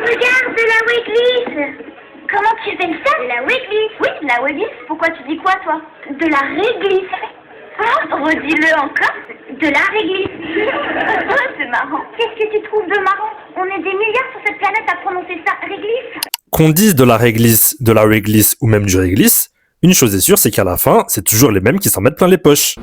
Regarde, de la réglisse. Comment tu appelles ça? De la réglisse. Oui, de la réglisse. Pourquoi tu dis quoi, toi? De la réglisse. Ah, redis-le encore. De la réglisse. C'est marrant. Qu'est-ce que tu trouves de marrant? On est des milliards sur cette planète à prononcer ça, réglisse. Qu'on dise de la réglisse, de la réglisse ou même du réglisse, une chose est sûre, c'est qu'à la fin, c'est toujours les mêmes qui s'en mettent plein les poches.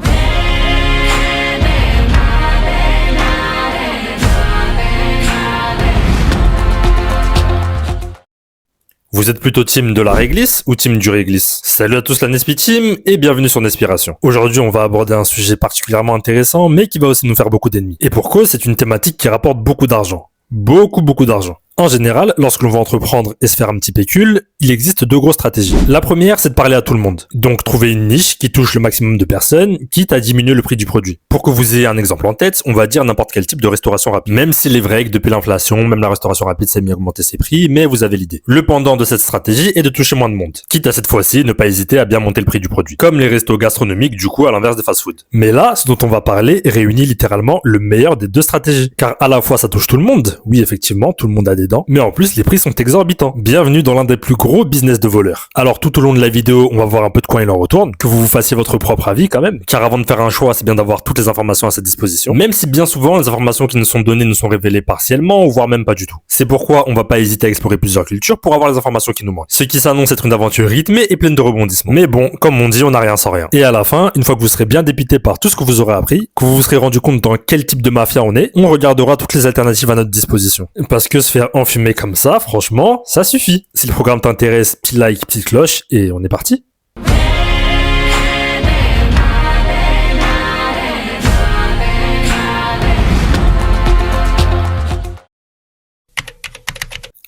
Vous êtes plutôt team de la réglisse ou team du réglisse? Salut à tous la Nespi Team et bienvenue sur Nespiration. Aujourd'hui, on va aborder un sujet particulièrement intéressant mais qui va aussi nous faire beaucoup d'ennemis. Et pour cause, c'est une thématique qui rapporte beaucoup d'argent. Beaucoup d'argent. En général, lorsque l'on va entreprendre et se faire un petit pécule, il existe deux grosses stratégies. La première, c'est de parler à tout le monde. Donc, trouver une niche qui touche le maximum de personnes, quitte à diminuer le prix du produit. Pour que vous ayez un exemple en tête, on va dire n'importe quel type de restauration rapide. Même s'il est vrai que depuis l'inflation, même la restauration rapide s'est mis à augmenter ses prix, mais vous avez l'idée. Le pendant de cette stratégie est de toucher moins de monde. Quitte à cette fois-ci, ne pas hésiter à bien monter le prix du produit. Comme les restos gastronomiques, du coup, à l'inverse des fast-food. Mais là, ce dont on va parler réunit littéralement le meilleur des deux stratégies. Car à la fois, ça touche tout le monde. Oui, effectivement, tout le monde a des dents. Mais en plus, les prix sont exorbitants. Bienvenue dans l'un des plus gros business de voleurs. Alors tout au long de la vidéo, on va voir un peu de quoi il en retourne, que vous vous fassiez votre propre avis quand même, car avant de faire un choix, c'est bien d'avoir toutes les informations à sa disposition, même si bien souvent les informations qui nous sont données nous sont révélées partiellement, ou voire même pas du tout. C'est pourquoi on va pas hésiter à explorer plusieurs cultures pour avoir les informations qui nous manquent. Ce qui s'annonce être une aventure rythmée et pleine de rebondissements. Mais bon, comme on dit, on n'a rien sans rien. Et à la fin, une fois que vous serez bien dépité par tout ce que vous aurez appris, que vous vous serez rendu compte dans quel type de mafia on est, on regardera toutes les alternatives à notre disposition. Parce que se faire enfumer comme ça, franchement, ça suffit. Si le programme t'intéresse, petit like, petite cloche, et on est parti.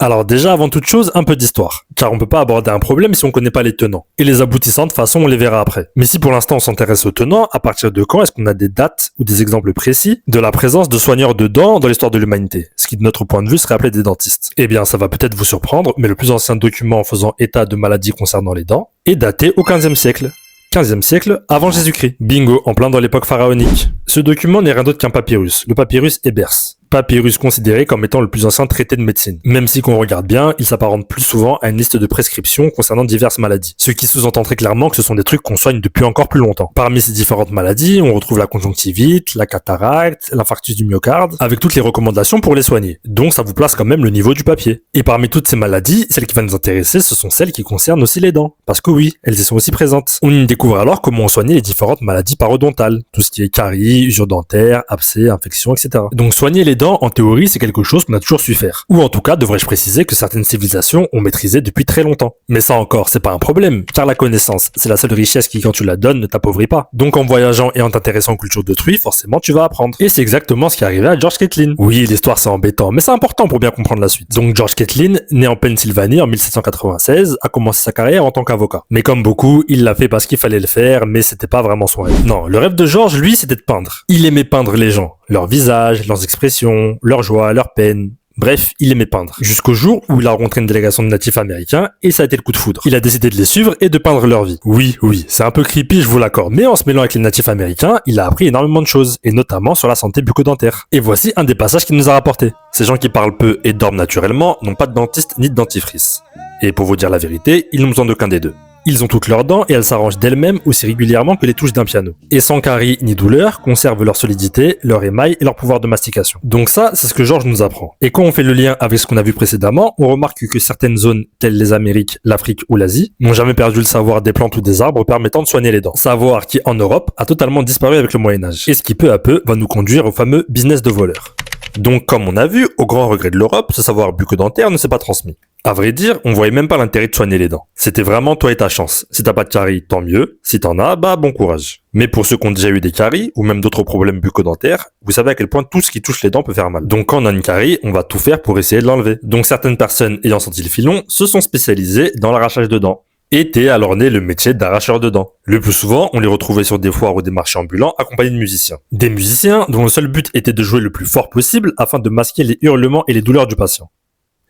Alors déjà, avant toute chose, un peu d'histoire, car on peut pas aborder un problème si on connaît pas les tenants. Et les aboutissants, de toute façon, on les verra après. Mais si pour l'instant on s'intéresse aux tenants, à partir de quand est-ce qu'on a des dates ou des exemples précis de la présence de soigneurs de dents dans l'histoire de l'humanité, ce qui de notre point de vue serait appelé des dentistes? Eh bien, ça va peut-être vous surprendre, mais le plus ancien document faisant état de maladies concernant les dents est daté au 15e siècle. 15e siècle avant Jésus-Christ. Bingo, en plein dans l'époque pharaonique. Ce document n'est rien d'autre qu'un papyrus, le papyrus Ebers. Papyrus considéré comme étant le plus ancien traité de médecine. Même si qu'on regarde bien, il s'apparente plus souvent à une liste de prescriptions concernant diverses maladies. Ce qui sous-entend très clairement que ce sont des trucs qu'on soigne depuis encore plus longtemps. Parmi ces différentes maladies, on retrouve la conjonctivite, la cataracte, l'infarctus du myocarde, avec toutes les recommandations pour les soigner. Donc ça vous place quand même le niveau du papier. Et parmi toutes ces maladies, celle qui va nous intéresser, ce sont celles qui concernent aussi les dents. Parce que oui, elles y sont aussi présentes. On y découvre alors comment on soignait les différentes maladies parodontales. Tout ce qui est caries, usure dentaire, abcès, infections, etc. Donc soigner les dents, en théorie, c'est quelque chose qu'on a toujours su faire. Ou en tout cas, devrais-je préciser que certaines civilisations ont maîtrisé depuis très longtemps. Mais ça encore, c'est pas un problème, car la connaissance, c'est la seule richesse qui, quand tu la donnes, ne t'appauvrit pas. Donc en voyageant et en t'intéressant aux cultures d'autrui, forcément tu vas apprendre. Et c'est exactement ce qui est arrivé à George Catlin. Oui, l'histoire c'est embêtant, mais c'est important pour bien comprendre la suite. Donc George Catlin, né en Pennsylvanie en 1796, a commencé sa carrière en tant qu'avocat. Mais comme beaucoup, il l'a fait parce qu'il fallait le faire, mais c'était pas vraiment son rêve. Non, le rêve de George, lui, c'était de peindre. Il aimait peindre les gens. Leur visage, leurs expressions, leur joie, leur peine. Bref, il aimait peindre. Jusqu'au jour où il a rencontré une délégation de natifs américains et ça a été le coup de foudre. Il a décidé de les suivre et de peindre leur vie. Oui, c'est un peu creepy, je vous l'accorde. Mais en se mêlant avec les natifs américains, il a appris énormément de choses, et notamment sur la santé bucco-dentaire. Et voici un des passages qu'il nous a rapporté. Ces gens qui parlent peu et dorment naturellement n'ont pas de dentiste ni de dentifrice. Et pour vous dire la vérité, ils n'ont besoin d'aucun des deux. Ils ont toutes leurs dents et elles s'arrangent d'elles-mêmes aussi régulièrement que les touches d'un piano. Et sans caries ni douleur, conservent leur solidité, leur émail et leur pouvoir de mastication. Donc ça, c'est ce que Georges nous apprend. Et quand on fait le lien avec ce qu'on a vu précédemment, on remarque que certaines zones, telles les Amériques, l'Afrique ou l'Asie, n'ont jamais perdu le savoir des plantes ou des arbres permettant de soigner les dents. Savoir qui, en Europe, a totalement disparu avec le Moyen-Âge. Et ce qui peu à peu va nous conduire au fameux business de voleur. Donc, comme on a vu, au grand regret de l'Europe, ce savoir bucco-dentaire ne s'est pas transmis. À vrai dire, on voyait même pas l'intérêt de soigner les dents. C'était vraiment toi et ta chance. Si t'as pas de caries, tant mieux. Si t'en as, bah bon courage. Mais pour ceux qui ont déjà eu des caries, ou même d'autres problèmes bucco-dentaires, vous savez à quel point tout ce qui touche les dents peut faire mal. Donc quand on a une carie, on va tout faire pour essayer de l'enlever. Donc certaines personnes ayant senti le filon se sont spécialisées dans l'arrachage de dents. Était alors né le métier d'arracheur de dents. Le plus souvent, on les retrouvait sur des foires ou des marchés ambulants accompagnés de musiciens. Des musiciens dont le seul but était de jouer le plus fort possible afin de masquer les hurlements et les douleurs du patient.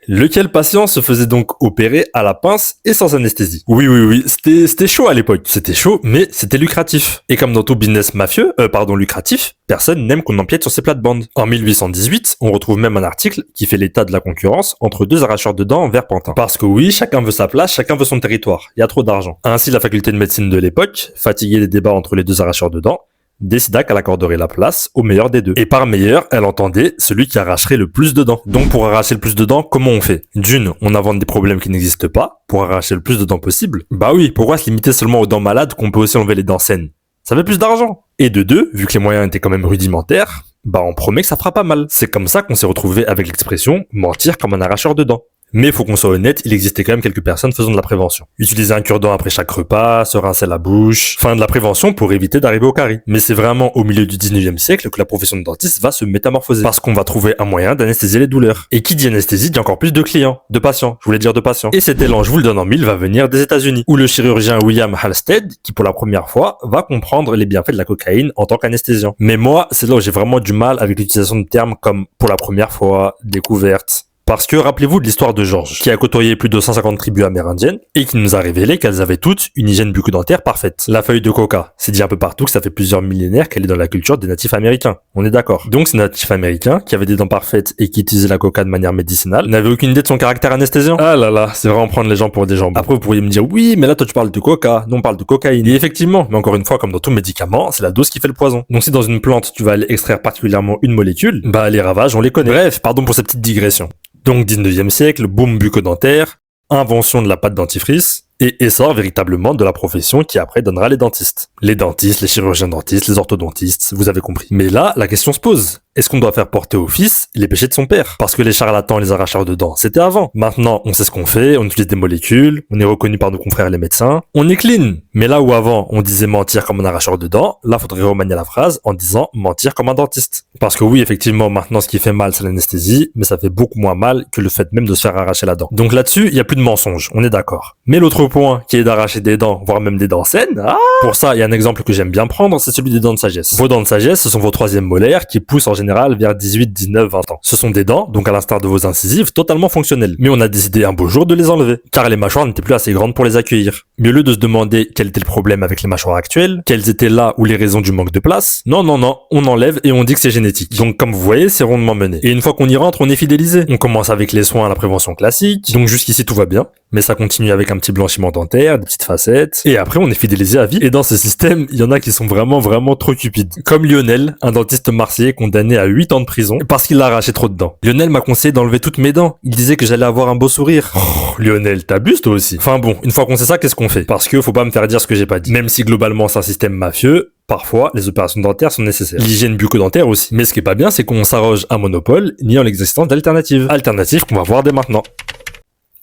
Lequel patient se faisait donc opérer à la pince et sans anesthésie. Oui, c'était chaud à l'époque. C'était chaud, mais c'était lucratif. Et comme dans tout business lucratif, personne n'aime qu'on empiète sur ses plates-bandes. En 1818, on retrouve même un article qui fait l'état de la concurrence entre deux arracheurs de dents vers Pantin. Parce que oui, chacun veut sa place, chacun veut son territoire. Il y a trop d'argent. Ainsi, la faculté de médecine de l'époque, fatiguée des débats entre les deux arracheurs de dents, décida qu'elle accorderait la place au meilleur des deux. Et par meilleur, elle entendait celui qui arracherait le plus de dents. Donc pour arracher le plus de dents, comment on fait? D'une, on invente des problèmes qui n'existent pas pour arracher le plus de dents possible. Bah oui, pourquoi se limiter seulement aux dents malades qu'on peut aussi enlever les dents saines? Ça fait plus d'argent. Et de deux, vu que les moyens étaient quand même rudimentaires, bah on promet que ça fera pas mal. C'est comme ça qu'on s'est retrouvé avec l'expression mentir comme un arracheur de dents. Mais faut qu'on soit honnête, il existait quand même quelques personnes faisant de la prévention. Utiliser un cure-dent après chaque repas, se rincer la bouche, enfin de la prévention pour éviter d'arriver au carie. Mais c'est vraiment au milieu du 19e siècle que la profession de dentiste va se métamorphoser. Parce qu'on va trouver un moyen d'anesthésier les douleurs. Et qui dit anesthésie dit encore plus de clients, de patients, je voulais dire de patients. Et cet élan, je vous le donne en mille, va venir des États-Unis, où le chirurgien William Halsted, qui pour la première fois, va comprendre les bienfaits de la cocaïne en tant qu'anesthésiant. Mais moi, c'est là où j'ai vraiment du mal avec l'utilisation de termes comme pour la première fois, découverte. Parce que rappelez-vous de l'histoire de Georges, qui a côtoyé plus de 150 tribus amérindiennes et qui nous a révélé qu'elles avaient toutes une hygiène bucco-dentaire parfaite. La feuille de coca, c'est dit un peu partout que ça fait plusieurs millénaires qu'elle est dans la culture des natifs américains. On est d'accord. Donc ces natifs américains, qui avaient des dents parfaites et qui utilisaient la coca de manière médicinale, n'avaient aucune idée de son caractère anesthésiant. Ah là là, c'est vraiment prendre les gens pour des jambes. Après vous pourriez me dire, oui, mais là toi tu parles de coca, nous on parle de cocaïne. Et effectivement, mais encore une fois, comme dans tout médicament, c'est la dose qui fait le poison. Donc si dans une plante tu vas aller extraire particulièrement une molécule, bah les ravages on les connaît. Bref, pardon pour cette petite digression. Donc 19e siècle, boom bucco-dentaire, invention de la pâte dentifrice, et essor véritablement de la profession qui après donnera les dentistes. Les dentistes, les chirurgiens dentistes, les orthodontistes, vous avez compris. Mais là, la question se pose. Est-ce qu'on doit faire porter au fils les péchés de son père? Parce que les charlatans et les arracheurs de dents, c'était avant. Maintenant, on sait ce qu'on fait, on utilise des molécules, on est reconnu par nos confrères les médecins, on est clean. Mais là où avant, on disait mentir comme un arracheur de dents, là, faudrait remanier la phrase en disant mentir comme un dentiste. Parce que oui, effectivement, maintenant, ce qui fait mal, c'est l'anesthésie, mais ça fait beaucoup moins mal que le fait même de se faire arracher la dent. Donc là-dessus, il y a plus de mensonges, on est d'accord. Mais l'autre point, qui est d'arracher des dents, voire même des dents saines, pour ça, il y a un exemple que j'aime bien prendre, c'est celui des dents de sagesse. Vos dents de sagesse, ce sont vos troisièmes molaires qui poussent en général vers 18, 19, 20 ans. Ce sont des dents, donc à l'instar de vos incisives, totalement fonctionnelles. Mais on a décidé un beau jour de les enlever, car les mâchoires n'étaient plus assez grandes pour les accueillir. Mais au lieu de se demander quel était le problème avec les mâchoires actuelles, quelles étaient là ou les raisons du manque de place, non, on enlève et on dit que c'est génétique. Donc comme vous voyez, c'est rondement mené. Et une fois qu'on y rentre, on est fidélisé. On commence avec les soins à la prévention classique, donc jusqu'ici tout va bien. Mais ça continue avec un petit blanchiment dentaire, des petites facettes, et après on est fidélisé à vie. Et dans ce système, il y en a qui sont vraiment trop cupides. Comme Lionel, un dentiste marseillais condamné à 8 ans de prison parce qu'il a arraché trop de dents. Lionel m'a conseillé d'enlever toutes mes dents. Il disait que j'allais avoir un beau sourire. Oh, Lionel, t'abuses toi aussi. Enfin bon, une fois qu'on sait ça, qu'est-ce qu'on fait? Parce que faut pas me faire dire ce que j'ai pas dit. Même si globalement c'est un système mafieux, parfois, les opérations dentaires sont nécessaires. L'hygiène bucco-dentaire aussi. Mais ce qui est pas bien, c'est qu'on s'arroge un monopole, niant l'existence d'alternatives. Alternatives qu'on va voir dès maintenant.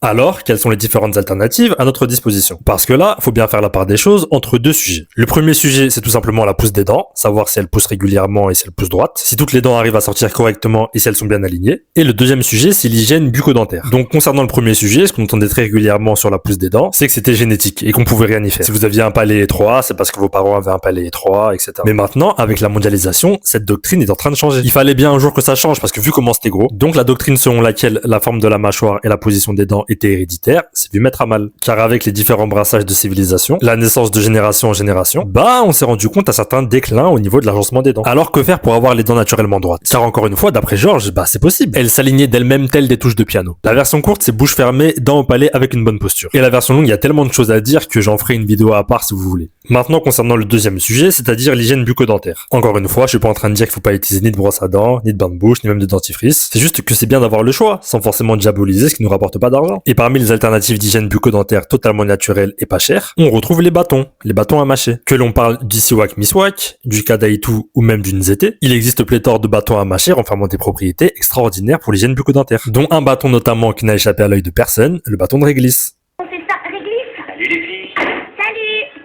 Alors, quelles sont les différentes alternatives à notre disposition? Parce que là, faut bien faire la part des choses entre deux sujets. Le premier sujet, c'est tout simplement la pousse des dents, savoir si elles poussent régulièrement et si elles poussent droite, si toutes les dents arrivent à sortir correctement et si elles sont bien alignées. Et le deuxième sujet, c'est l'hygiène bucco-dentaire. Donc, concernant le premier sujet, ce qu'on entendait très régulièrement sur la pousse des dents, c'est que c'était génétique et qu'on pouvait rien y faire. Si vous aviez un palais étroit, c'est parce que vos parents avaient un palais étroit, etc. Mais maintenant, avec la mondialisation, cette doctrine est en train de changer. Il fallait bien un jour que ça change parce que vu comment c'était gros, donc la doctrine selon laquelle la forme de la mâchoire et la position des dents était héréditaire, c'est vu mettre à mal. Car avec les différents brassages de civilisation, la naissance de génération en génération, on s'est rendu compte à certains déclins au niveau de l'agencement des dents. Alors que faire pour avoir les dents naturellement droites? Car encore une fois, d'après Georges, c'est possible. Elles s'alignaient d'elles-mêmes telles des touches de piano. La version courte, c'est bouche fermée, dents au palais avec une bonne posture. Et la version longue, il y a tellement de choses à dire que j'en ferai une vidéo à part si vous voulez. Maintenant, concernant le deuxième sujet, c'est-à-dire l'hygiène bucco-dentaire. Encore une fois, je suis pas en train de dire qu'il faut pas utiliser ni de brosse à dents, ni de bain de bouche, ni même de dentifrice. C'est juste que c'est bien d'avoir le choix, sans forcément diaboliser ce qui nous rapporte pas d'argent. Et parmi les alternatives d'hygiène bucco-dentaire totalement naturelles et pas chères, on retrouve les bâtons à mâcher. Que l'on parle du siwak miswak, du kadaitu ou même du nzete, il existe pléthore de bâtons à mâcher renfermant des propriétés extraordinaires pour l'hygiène bucco-dentaire. Dont un bâton notamment qui n'a échappé à l'œil de personne, le bâton de réglisse. On fait ça, réglisse? Salut les filles. Salut!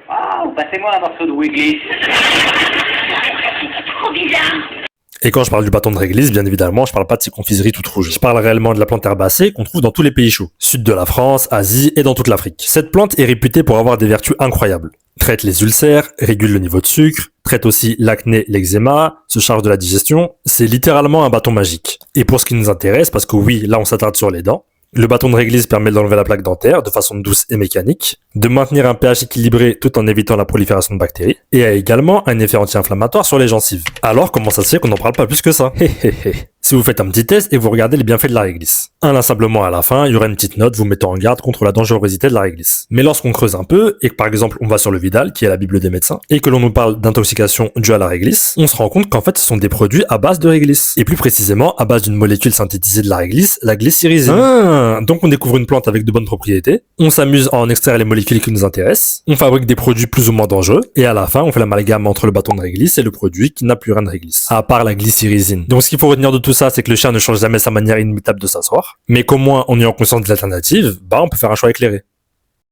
Oh, passez-moi un morceau de Wiggly. Trop bizarre! Et quand je parle du bâton de réglisse, bien évidemment, je parle pas de ces confiseries toutes rouges. Je parle réellement de la plante herbacée qu'on trouve dans tous les pays chauds. Sud de la France, Asie et dans toute l'Afrique. Cette plante est réputée pour avoir des vertus incroyables. Traite les ulcères, régule le niveau de sucre, traite aussi l'acné, l'eczéma, se charge de la digestion. C'est littéralement un bâton magique. Et pour ce qui nous intéresse, parce que oui, là on s'attarde sur les dents, le bâton de réglisse permet d'enlever la plaque dentaire de façon douce et mécanique, de maintenir un pH équilibré tout en évitant la prolifération de bactéries, et a également un effet anti-inflammatoire sur les gencives. Alors comment ça se fait qu'on n'en parle pas plus que ça? Si vous faites un petit test et vous regardez les bienfaits de la réglisse. Inlassablement à la fin, il y aura une petite note vous mettant en garde contre la dangerosité de la réglisse. Mais lorsqu'on creuse un peu, et que par exemple on va sur le Vidal, qui est la bible des médecins, et que l'on nous parle d'intoxication due à la réglisse, on se rend compte qu'en fait ce sont des produits à base de réglisse. Et plus précisément à base d'une molécule synthétisée de la réglisse, la glycyrrhizine. Donc on découvre une plante avec de bonnes propriétés, on s'amuse à en extraire les molécules qui nous intéressent, on fabrique des produits plus ou moins dangereux, et à la fin on fait l'amalgame entre le bâton de réglisse et le produit qui n'a plus rien de réglisse. À part la glycyrrhizine. Donc ce qu'il faut retenir de tout ça, c'est que le chien ne change jamais sa manière inimitable de s'asseoir, mais qu'au moins en ayant conscience des alternatives, on peut faire un choix éclairé.